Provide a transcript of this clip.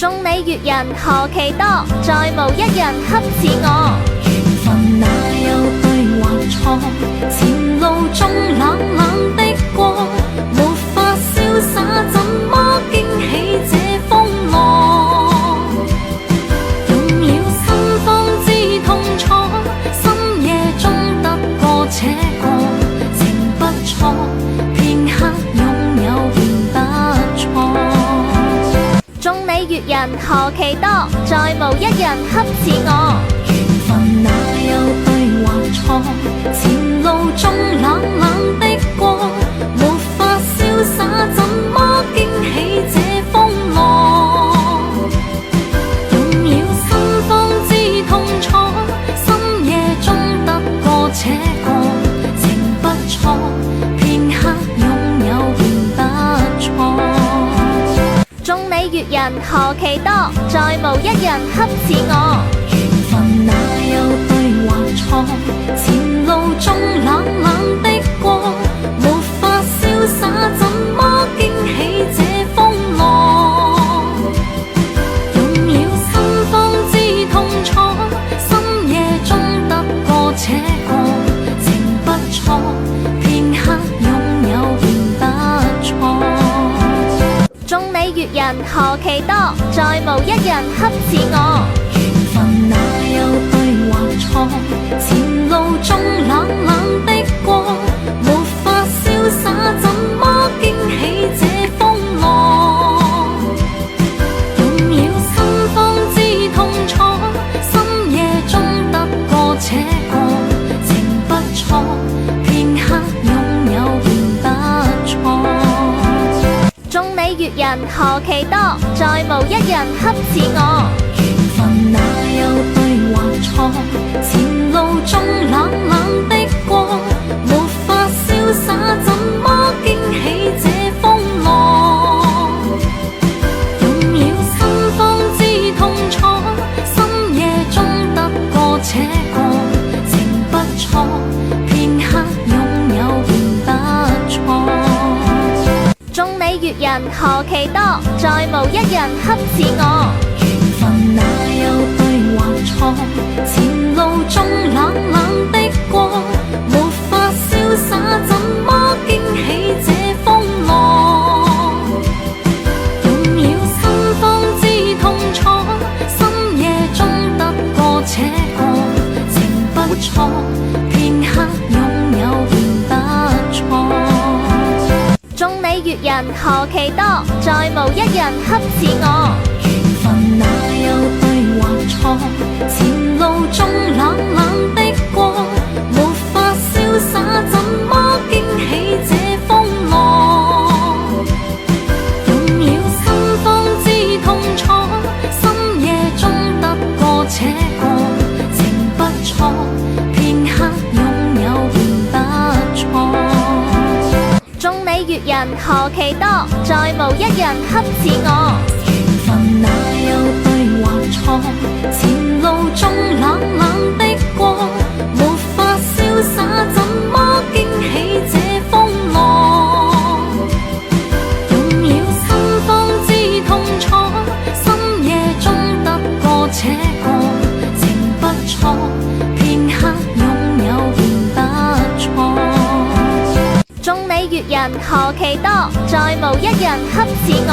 眾你悅人何其多，再無一人恰似我。緣分哪有對或錯？前路中冷冷的過，沒法瀟灑，怎麼驚起這風浪？用了心方知痛楚，深夜中得過且過，情不錯，片刻擁有便不錯。眾你悅人何其多，再無一人恰似我。緣分哪有對或錯？前路中冷冷的過，沒法瀟灑，怎麼驚起這風浪？用了心方知痛楚，深夜中得過且過，情不錯，片刻擁有便不錯。眾你悅人何其多，再無一人恰似我。緣分哪有對或錯？前路中冷冷的過，沒法瀟灑，怎麼驚起這風浪？用了心方知痛楚，深夜中得過且過，情不錯，片刻擁有便不錯。眾你悅人何其多，再無一人恰似我。緣分哪有對或錯？前路中冷冷的過，沒法瀟灑，怎麼驚起這風浪？用了心方知痛楚，深夜中得過且過，情不錯，片刻擁有便不錯。眾你悅人何其多，再無一人恰似我。緣分哪有對或錯？前路中冷冷的過，沒法瀟灑，怎麼驚起這風浪？用了心方知痛楚，深夜中得過且過，情不錯，片刻擁有便不錯。眾你悅人何其多，再無一人恰似我。緣分哪有對或錯？前路中冷冷的過，沒法瀟灑，怎麼驚起這風浪？用了心方知痛楚，深夜中得過且過，情不錯，片刻擁有便不錯。眾你悅人何其多，再無一人恰似我。緣分哪有對或錯？前路中冷冷的過，沒法瀟灑，怎麼驚起這風浪？用了心方知痛楚，深夜中得過且過，情不錯，片刻擁有便不錯。眾你悅人何其多，再無一人恰似我。緣分哪有對或錯？前路中冷冷的過，沒法瀟灑，怎麼驚起這風浪？用了心方知痛楚，深夜中得過且過，情不錯，片刻擁有便不錯。眾你悅人何其多，再無一人恰似我。